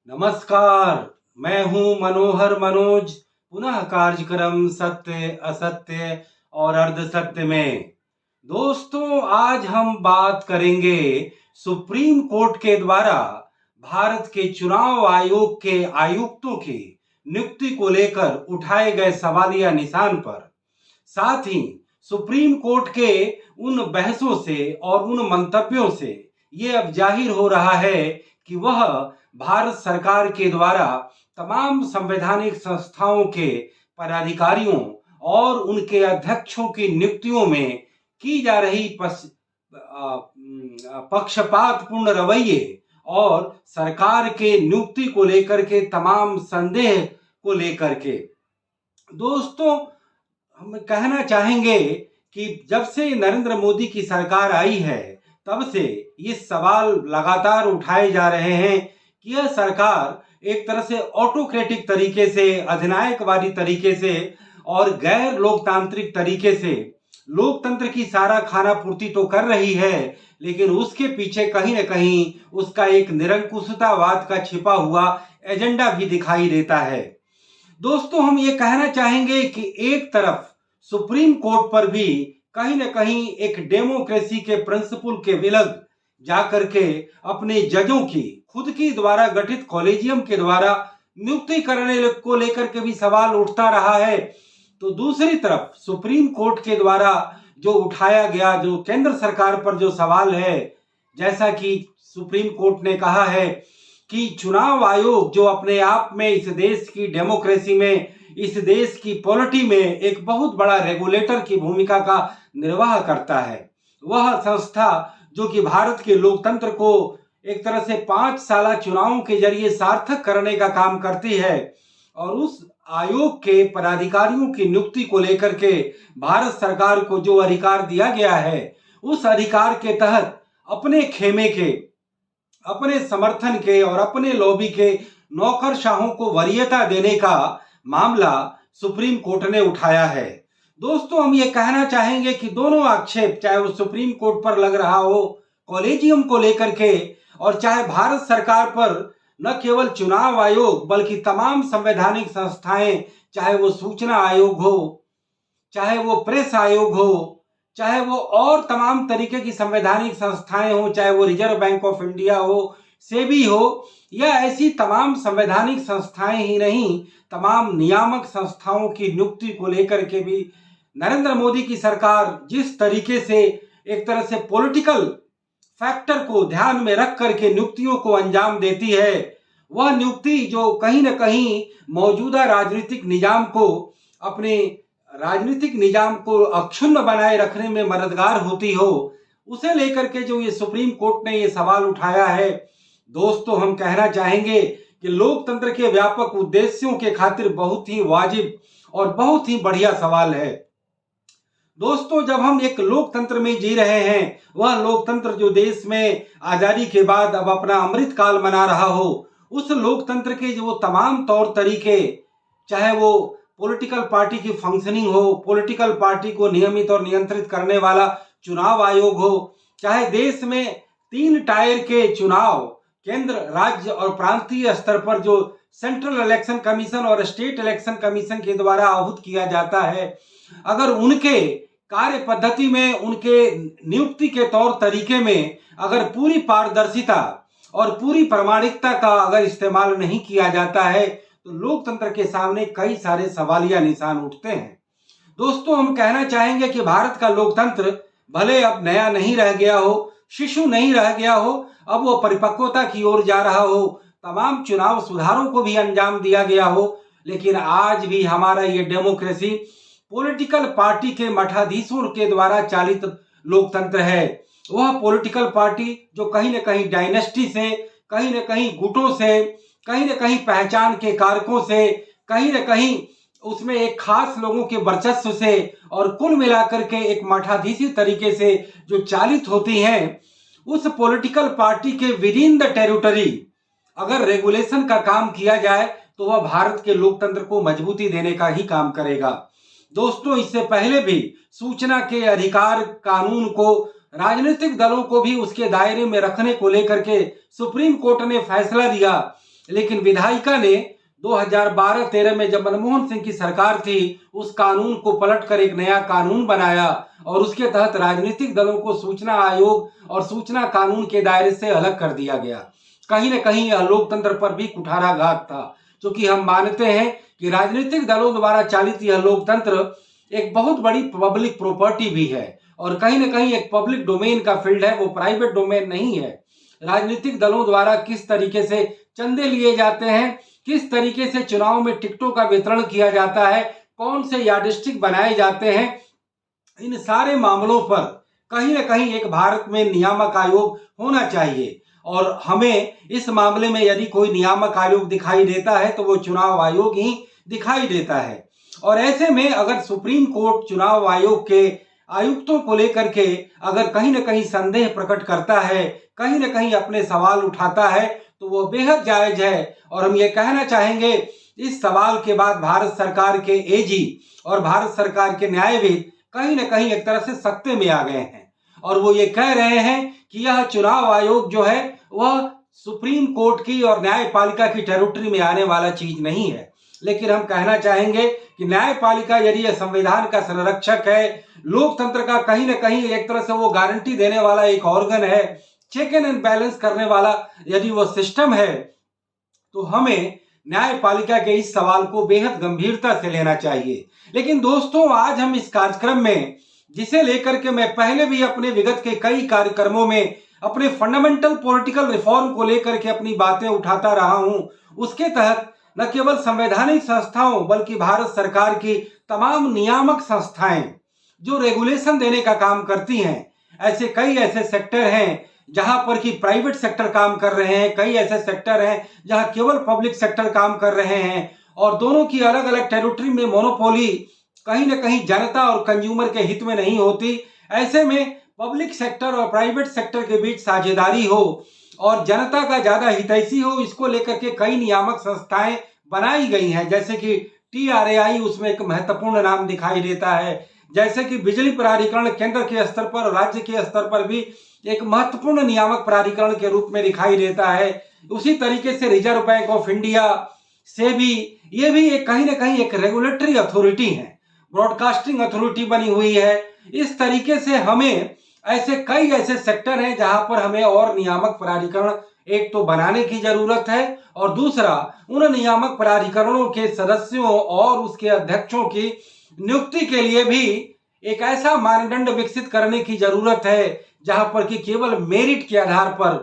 नमस्कार। मैं हूं मनोहर मनोज, पुनः कार्यक्रम सत्य असत्य और अर्धसत्य में। दोस्तों, आज हम बात करेंगे सुप्रीम कोर्ट के द्वारा भारत के चुनाव आयोग के आयुक्तों की नियुक्ति को लेकर उठाए गए सवालिया निशान पर। साथ ही सुप्रीम कोर्ट के उन बहसों से और उन मंतव्यों से ये अब जाहिर हो रहा है कि वह भारत सरकार के द्वारा तमाम संवैधानिक संस्थाओं के पदाधिकारियों और उनके अध्यक्षों की नियुक्तियों में की जा रही पक्षपातपूर्ण रवैये और सरकार के नियुक्ति को लेकर के तमाम संदेह को लेकर के। दोस्तों, हम कहना चाहेंगे कि जब से नरेंद्र मोदी की सरकार आई है तब से ये सवाल लगातार उठाए जा रहे हैं कि यह सरकार एक तरह से ऑटोक्रेटिक तरीके से, अधिनायकवादी तरीके से और गैर लोकतांत्रिक तरीके से लोकतंत्र की सारा खाना पूर्ति तो कर रही है, लेकिन उसके पीछे कहीं न कहीं उसका एक निरंकुशतावाद का छिपा हुआ एजेंडा भी दिखाई देता है। दोस्तों, हम ये कहना चाहेंगे कि एक तरफ सुप्रीम कोर्ट पर भी कहीं न कहीं एक डेमोक्रेसी के प्रिंसिपल के विलग जाकर के अपने जजों की खुद की द्वारा गठित कॉलेजियम के द्वारा नियुक्ति करने को लेकर के भी सवाल उठता रहा है। तो दूसरी तरफ सुप्रीम कोर्ट के द्वारा जो उठाया गया जो केंद्र सरकार पर जो सवाल है, जैसा कि सुप्रीम कोर्ट ने कहा है कि चुनाव आयोग जो अपने आप में इस देश की डेमोक्रेसी में, इस देश की पॉलिटी में एक बहुत बड़ा रेगुलेटर की भूमिका का निर्वाह करता है, वह संस्था जो कि भारत के लोकतंत्र को एक तरह से 5 साल चुनावों के जरिए सार्थक करने का काम करती है, और उस आयोग के पदाधिकारियों की नियुक्ति को लेकर के भारत सरकार को जो अधिकार दिया गया है, उस अधिकार के तहत अपने खेमे के, अपने समर्थन के और अपने लॉबी के नौकरशाहों को वरीयता देने का मामला सुप्रीम कोर्ट ने उठाया है। दोस्तों, हम ये कहना चाहेंगे कि दोनों आक्षेप, चाहे वो सुप्रीम कोर्ट पर लग रहा हो कॉलेजियम को लेकर के, और चाहे भारत सरकार पर न केवल चुनाव आयोग बल्कि तमाम संवैधानिक संस्थाएं, चाहे वो सूचना आयोग हो, चाहे वो प्रेस आयोग हो, चाहे वो और तमाम तरीके की संवैधानिक संस्थाएं हो, चाहे वो रिजर्व बैंक ऑफ इंडिया हो, सेबी हो, या ऐसी तमाम संवैधानिक संस्थाएं ही नहीं, तमाम नियामक संस्थाओं की नियुक्ति को लेकर के भी नरेंद्र मोदी की सरकार जिस तरीके से एक तरह से पॉलिटिकल फैक्टर को ध्यान में रख करके नियुक्तियों को अंजाम देती है, वह नियुक्ति जो कहीं न कहीं मौजूदा राजनीतिक निजाम को, अपने राजनीतिक निजाम को अक्षुण्ण बनाए रखने में मददगार होती हो, उसे लेकर के जो ये सुप्रीम कोर्ट ने ये सवाल उठाया है। दोस्तों, हम कहना चाहेंगे कि लोकतंत्र के व्यापक उद्देश्यों के खातिर बहुत ही वाजिब और बहुत ही बढ़िया सवाल है। दोस्तों, जब हम एक लोकतंत्र में जी रहे हैं, वह लोकतंत्र जो देश में आजादी के बाद अब अपना अमृत काल मना रहा हो, उस लोकतंत्र के जो तमाम तौर तरीके, चाहे वो पॉलिटिकल पार्टी की फंक्शनिंग हो, पॉलिटिकल पार्टी को नियमित और नियंत्रित करने वाला चुनाव आयोग हो, चाहे देश में 3 टायर के चुनाव केंद्र, राज्य और प्रांतीय स्तर पर जो सेंट्रल इलेक्शन कमीशन और स्टेट इलेक्शन कमीशन के द्वारा आहूत किया जाता है, अगर उनके कार्य पद्धति में, उनके नियुक्ति के तौर तरीके में अगर पूरी पारदर्शिता और पूरी प्रामाणिकता का अगर इस्तेमाल नहीं किया जाता है, तो लोकतंत्र के सामने कई सारे सवालिया निशान उठते हैं। दोस्तों, हम कहना चाहेंगे कि भारत का लोकतंत्र भले अब नया नहीं रह गया हो, शिशु नहीं रह गया हो, अब वो परिपक्वता की ओर जा रहा हो, तमाम चुनाव सुधारों को भी अंजाम दिया गया हो, लेकिन आज भी हमारा ये डेमोक्रेसी पॉलिटिकल पार्टी के मठाधीशों के द्वारा चालित लोकतंत्र है। वह पॉलिटिकल पार्टी जो कहीं न कहीं डायनेस्टी से, कहीं न कहीं गुटों से, कहीं न कहीं पहचान के कारकों से, कहीं न कहीं उसमें एक खास लोगों के वर्चस्व से और कुल मिलाकर के एक मठाधीशी तरीके से जो चालित होती हैं, उस पॉलिटिकल पार्टी के विद इन द टेरिटरी अगर रेगुलेशन का काम किया जाए तो वह भारत के लोकतंत्र को मजबूती देने का ही काम करेगा। दोस्तों, इससे पहले भी सूचना के अधिकार कानून को राजनीतिक दलों को भी उसके दायरे में रखने को लेकर के सुप्रीम कोर्ट ने फैसला दिया लेकिन विधायिका ने 2012-13 में जब मनमोहन सिंह की सरकार थी, उस कानून को पलटकर एक नया कानून बनाया और उसके तहत राजनीतिक दलों को सूचना आयोग और सूचना कानून के दायरे से अलग कर दिया गया। कहीं न कहीं यह लोकतंत्र पर भी कुठाराघात था, क्योंकि हम मानते हैं कि राजनीतिक दलों द्वारा चालित यह लोकतंत्र एक बहुत बड़ी पब्लिक प्रॉपर्टी भी है और कहीं न कहीं एक पब्लिक डोमेन का फील्ड है, वो प्राइवेट डोमेन नहीं है। राजनीतिक दलों द्वारा किस तरीके से चंदे लिए जाते हैं, किस तरीके से चुनाव में टिकटों का वितरण किया जाता है, कौन से यार्डस्टिक बनाए जाते हैं, इन सारे मामलों पर कहीं न कहीं एक भारत में नियामक आयोग होना चाहिए और हमें इस मामले में यदि कोई नियामक आयोग दिखाई देता है तो वो चुनाव आयोग ही दिखाई देता है। और ऐसे में अगर सुप्रीम कोर्ट चुनाव आयोग के आयुक्तों को लेकर के अगर कहीं न कहीं संदेह प्रकट करता है, कहीं न कहीं अपने सवाल उठाता है, तो वो बेहद जायज है। और हम ये कहना चाहेंगे, इस सवाल के बाद भारत सरकार के एजी और भारत सरकार के न्यायविद कहीं न कहीं एक तरह से सत्ते में आ गए हैं और वो ये कह रहे हैं कि यह चुनाव आयोग जो है वह सुप्रीम कोर्ट की और न्यायपालिका की टेरिटरी में आने वाला चीज नहीं है। लेकिन हम कहना चाहेंगे कि न्यायपालिका यदि यह संविधान का संरक्षक है, लोकतंत्र का कहीं न कहीं एक तरह से वो गारंटी देने वाला एक ऑर्गन है, चेक एंड बैलेंस करने वाला यदि वो सिस्टम है, तो हमें न्यायपालिका के इस सवाल को बेहद गंभीरता से लेना चाहिए। लेकिन दोस्तों, आज हम इस कार्यक्रम में जिसे लेकर के मैं पहले भी अपने विगत के कई कार्यक्रमों में अपने फंडामेंटल पॉलिटिकल रिफॉर्म को लेकर के अपनी बातें उठाता रहा हूं, उसके तहत न केवल संवैधानिक संस्थाओं बल्कि भारत सरकार की तमाम नियामक संस्थाएं जो रेगुलेशन देने का काम करती हैं, कई ऐसे सेक्टर हैं जहां पर कि प्राइवेट सेक्टर काम कर रहे हैं, कई ऐसे सेक्टर हैं जहां केवल पब्लिक सेक्टर काम कर रहे हैं और दोनों की अलग अलग टेरिटरी में मोनोपोली कहीं न कहीं जनता और कंज्यूमर के हित में नहीं होती। ऐसे में पब्लिक सेक्टर और प्राइवेट सेक्टर के बीच साझेदारी हो और जनता का ज्यादा हितैषी हो, इसको लेकर के कई नियामक संस्थाएं बनाई गई हैं, जैसे कि TRAI उसमें एक महत्वपूर्ण नाम दिखाई देता है, जैसे कि बिजली प्राधिकरण केंद्र के स्तर पर और राज्य के स्तर पर भी एक महत्वपूर्ण नियामक प्राधिकरण के रूप में दिखाई देता है। उसी तरीके से रिजर्व बैंक ऑफ इंडिया से भी ये भी एक कहीं ना कहीं एक रेगुलेटरी अथॉरिटी है, ब्रॉडकास्टिंग अथॉरिटी बनी हुई है। इस तरीके से हमें कई ऐसे सेक्टर हैं जहां पर हमें और नियामक प्राधिकरण एक तो बनाने की जरूरत है और दूसरा उन नियामक प्राधिकरणों के सदस्यों और उसके अध्यक्षों की नियुक्ति के लिए भी एक ऐसा मानदंड विकसित करने की जरूरत है जहां पर कि केवल मेरिट के आधार पर,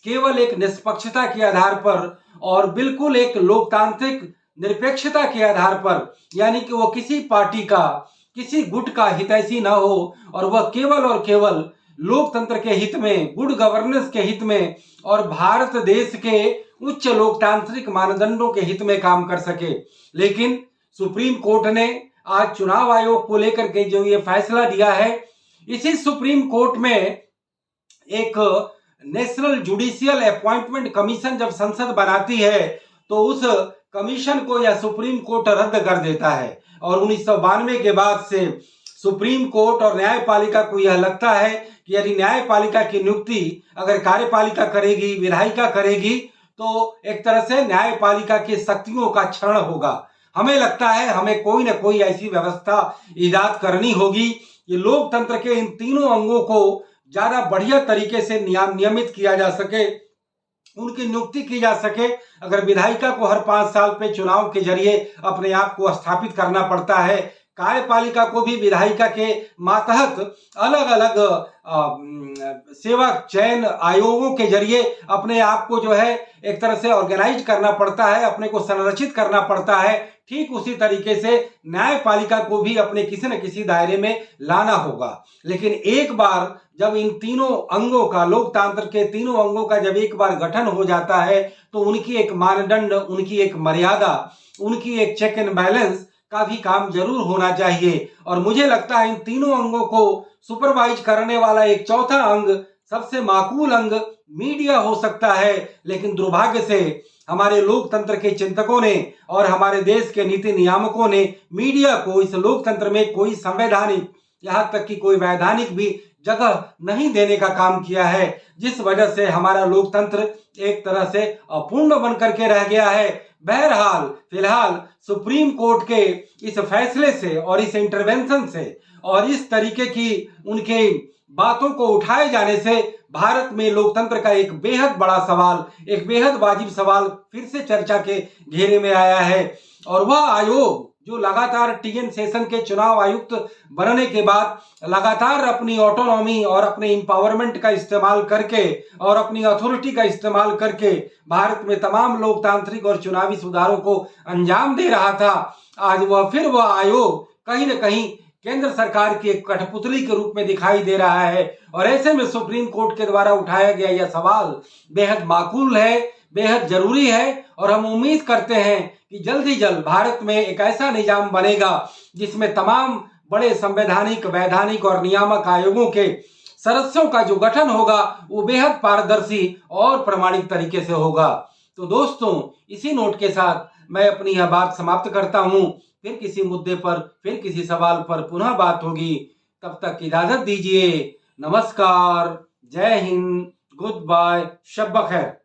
केवल एक निष्पक्षता के आधार पर और बिल्कुल एक लोकतांत्रिक निरपेक्षता के आधार पर, यानी कि वो किसी पार्टी का, किसी गुट का हितैषी न हो और वह केवल और केवल लोकतंत्र के हित में, गुड गवर्नेंस के हित में और भारत देश के उच्च लोकतांत्रिक मानदंडों के हित में काम कर सके। लेकिन सुप्रीम कोर्ट ने आज चुनाव आयोग को लेकर के जो ये फैसला दिया है, इसी सुप्रीम कोर्ट में एक नेशनल जुडिशियल अपॉइंटमेंट कमीशन जब संसद बनाती है तो उस कमीशन को यह सुप्रीम कोर्ट रद्द कर देता है और 1992 के बाद से सुप्रीम कोर्ट और न्यायपालिका को यह लगता है कि यदि न्यायपालिका की नियुक्ति अगर कार्यपालिका करेगी, विधायिका करेगी, तो एक तरह से न्यायपालिका की शक्तियों का क्षरण होगा। हमें लगता है हमें कोई ना कोई ऐसी व्यवस्था ईजाद करनी होगी कि लोकतंत्र के इन तीनों अंगों को ज्यादा बढ़िया तरीके से नियमित किया जा सके, उनकी नियुक्ति की जा सके। अगर विधायिका को हर 5 साल पे चुनाव के जरिए अपने आप को स्थापित करना पड़ता है, कार्यपालिका को भी विधायिका के मातहत अलग अलग सेवा चयन आयोगों के जरिए अपने आप को जो है एक तरह से ऑर्गेनाइज करना पड़ता है, अपने को संरचित करना पड़ता है। ठीक उसी तरीके से न्यायपालिका को भी अपने किसी न किसी दायरे में लाना होगा। लेकिन एक बार जब इन तीनों अंगों का, लोकतंत्र के तीनों अंगों का जब एक बार गठन हो जाता है तो उनकी एक मानदंड, उनकी एक मर्यादा, उनकी एक चेक एंड बैलेंस का भी काम जरूर होना चाहिए। और मुझे लगता है इन तीनों अंगों को सुपरवाइज करने वाला एक चौथा अंग, सबसे माकूल अंग मीडिया हो सकता है। लेकिन दुर्भाग्य से हमारे लोकतंत्र के चिंतकों ने और हमारे देश के नीति नियामकों ने मीडिया को इस लोकतंत्र में कोई संवैधानिक, यहाँ तक कि कोई वैधानिक भी जगह नहीं देने का काम किया है, जिस वजह से हमारा लोकतंत्र एक तरह से अपूर्ण बन करके रह गया है। बहरहाल फिलहाल सुप्रीम कोर्ट के इस फैसले से और इस इंटरवेंशन से और इस तरीके की उनके बातों को उठाए जाने से भारत में लोकतंत्र का एक बेहद बड़ा सवाल, एक बेहद वाजिब सवाल फिर से चर्चा के घेरे में आया है। और वह आयोग जो लगातार टीएन शेषन के चुनाव आयुक्त बनने के बाद लगातार अपनी ऑटोनॉमी और अपने इंपावरमेंट का इस्तेमाल करके और अपनी अथॉरिटी का इस्तेमाल करके भारत में तमाम लोकतांत्रिक और चुनावी सुधारों को अंजाम दे रहा था, आज वह आयोग कहीं न कहीं केंद्र सरकार की एक कठपुतली के रूप में दिखाई दे रहा है। और ऐसे में सुप्रीम कोर्ट के द्वारा उठाया गया यह सवाल बेहद माकूल है, बेहद जरूरी है और हम उम्मीद करते हैं कि जल्द ही जल्द भारत में एक ऐसा निजाम बनेगा जिसमें तमाम बड़े संवैधानिक, वैधानिक और नियामक आयोगों के सदस्यों का जो गठन होगा वो बेहद पारदर्शी और प्रामाणिक तरीके से होगा। तो दोस्तों, इसी नोट के साथ मैं अपनी यह बात समाप्त करता हूं। फिर किसी मुद्दे पर, फिर किसी सवाल पर पुनः बात होगी। तब तक इजाजत दीजिए। नमस्कार, जय हिंद, गुड बाय, शब बखैर।